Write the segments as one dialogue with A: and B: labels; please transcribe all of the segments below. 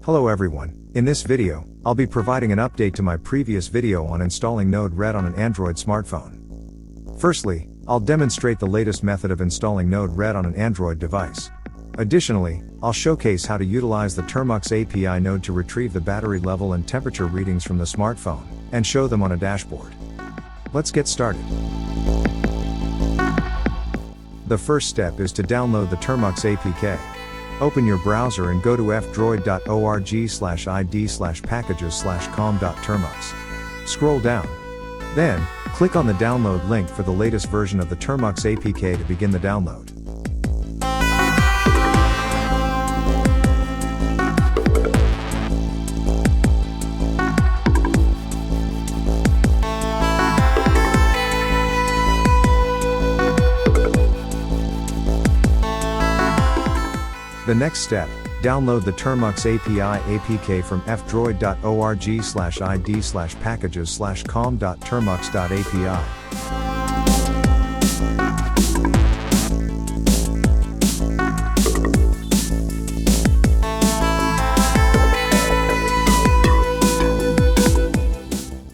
A: Hello everyone, in this video, I'll be providing an update to my previous video on installing Node-RED on an Android smartphone. Firstly, I'll demonstrate the latest method of installing Node-RED on an Android device. Additionally, I'll showcase how to utilize the Termux-API node to retrieve the battery level and temperature readings from the smartphone, and show them on a dashboard. Let's get started. The first step is to download the Termux-API. Open your browser and go to fdroid.org/id/packages/com.termux. Scroll down. Then, click on the download link for the latest version of the Termux-API to begin the download. The next step, download the Termux-API APK from fdroid.org/id/packages/com.termux.api.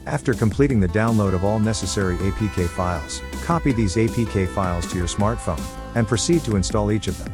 A: After completing the download of all necessary APK files, copy these APK files to your smartphone, and proceed to install each of them.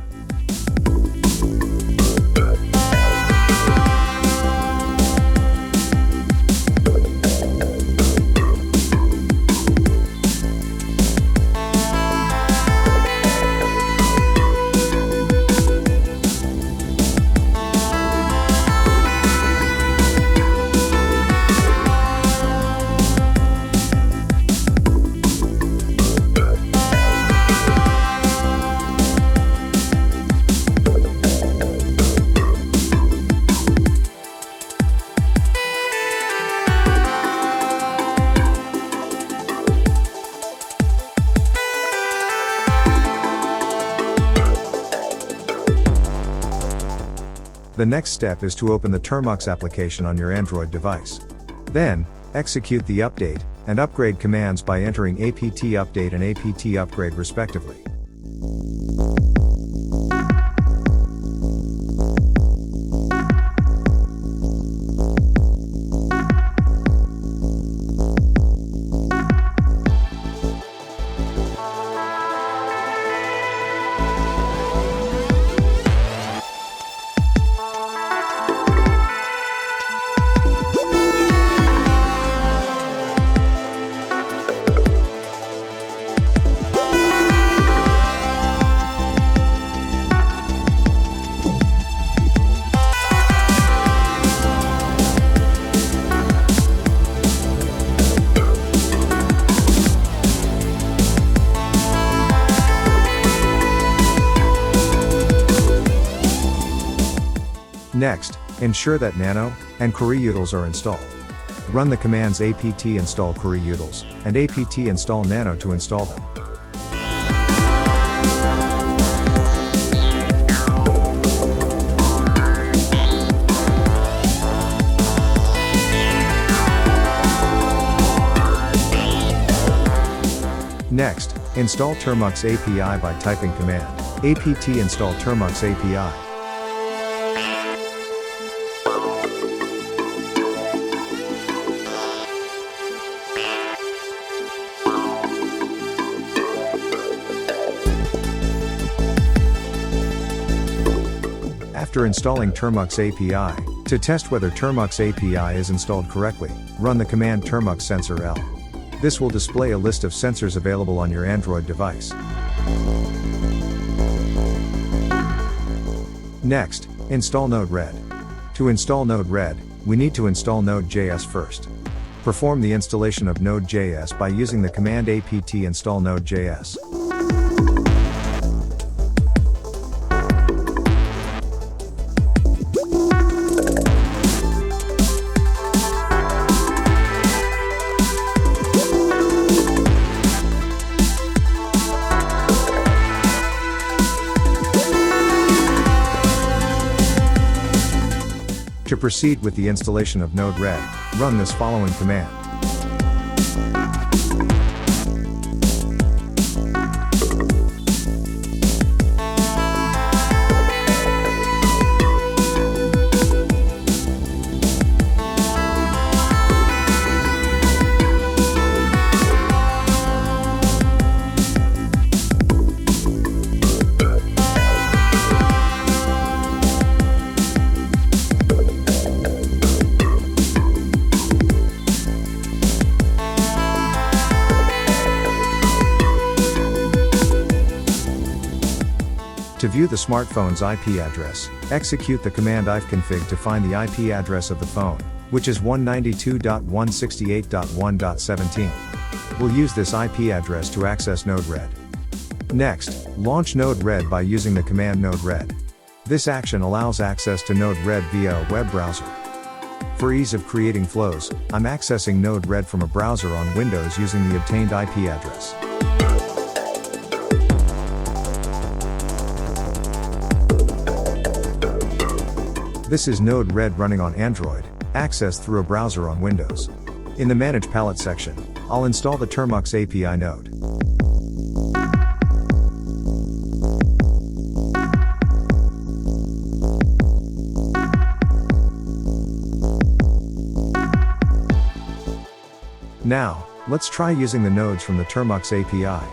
A: The next step is to open the Termux application on your Android device. Then, execute the update and upgrade commands by entering apt update and apt upgrade respectively. Next, ensure that nano and queryutils are installed. Run the commands apt install queryutils and apt install nano to install them. Next, install Termux-API by typing command apt install Termux-API. After installing Termux-API, to test whether Termux-API is installed correctly, run the command Termux sensor L. This will display a list of sensors available on your Android device. Next, install Node-RED. To install Node-RED, we need to install Node.js first. Perform the installation of Node.js by using the command apt install Node.js. To proceed with the installation of Node-RED, run this following command. To view the smartphone's IP address, execute the command ifconfig to find the IP address of the phone, which is 192.168.1.17. We'll use this IP address to access Node-RED. Next, launch Node-RED by using the command Node-RED. This action allows access to Node-RED via a web browser. For ease of creating flows, I'm accessing Node-RED from a browser on Windows using the obtained IP address. This is Node-RED running on Android, accessed through a browser on Windows. In the Manage Palette section, I'll install the Termux-API node. Now, let's try using the nodes from the Termux-API.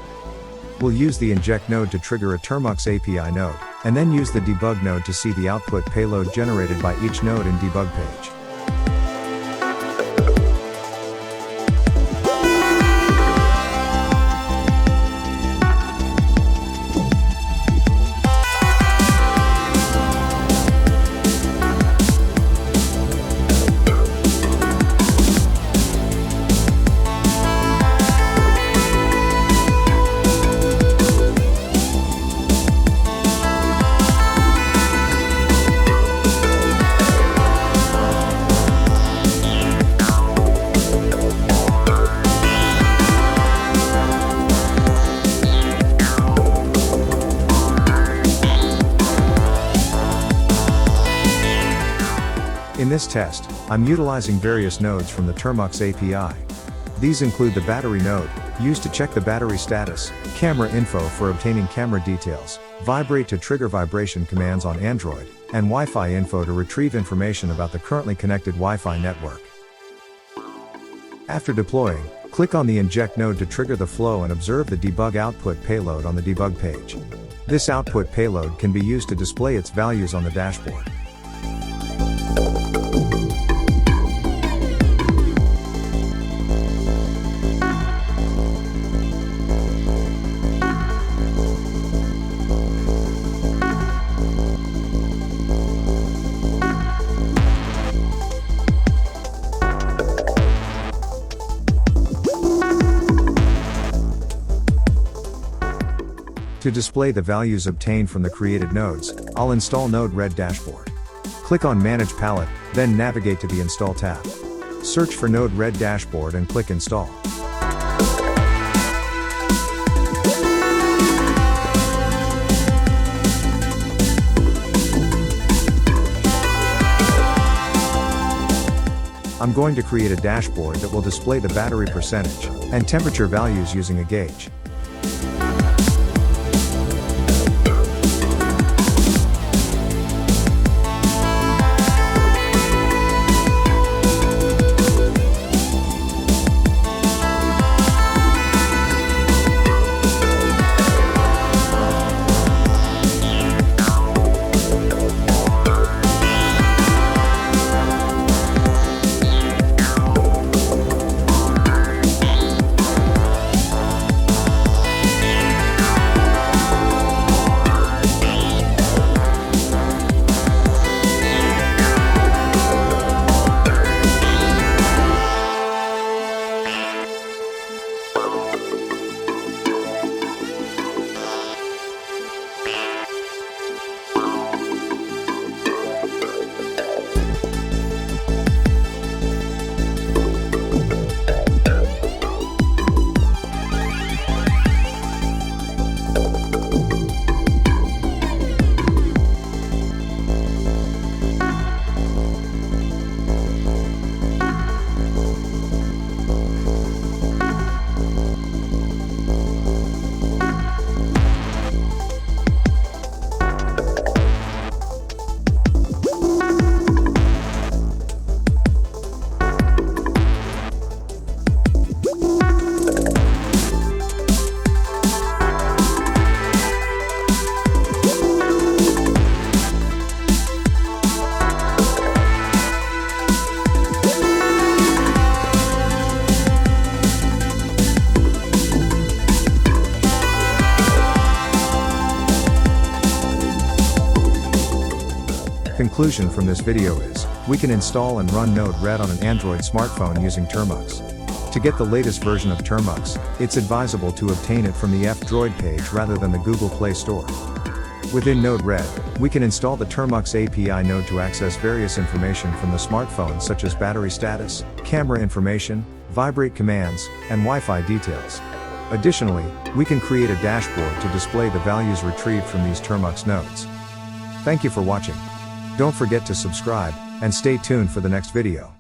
A: We'll use the inject node to trigger a Termux-API node, and then use the debug node to see the output payload generated by each node in debug page. In this test, I'm utilizing various nodes from the Termux-API. These include the battery node, used to check the battery status, camera info for obtaining camera details, vibrate to trigger vibration commands on Android, and Wi-Fi info to retrieve information about the currently connected Wi-Fi network. After deploying, click on the inject node to trigger the flow and observe the debug output payload on the debug page. This output payload can be used to display its values on the dashboard. To display the values obtained from the created nodes, I'll install Node-RED dashboard. Click on Manage Palette, then navigate to the Install tab. Search for Node-RED dashboard and click Install. I'm going to create a dashboard that will display the battery percentage and temperature values using a gauge. conclusion from this video is, we can install and run Node-RED on an Android smartphone using Termux. To get the latest version of Termux, it's advisable to obtain it from the F-Droid page rather than the Google Play Store. Within Node-RED, we can install the Termux-API node to access various information from the smartphone such as battery status, camera information, vibrate commands, and Wi-Fi details. Additionally, we can create a dashboard to display the values retrieved from these Termux nodes. Thank you for watching. Don't forget to subscribe, and stay tuned for the next video.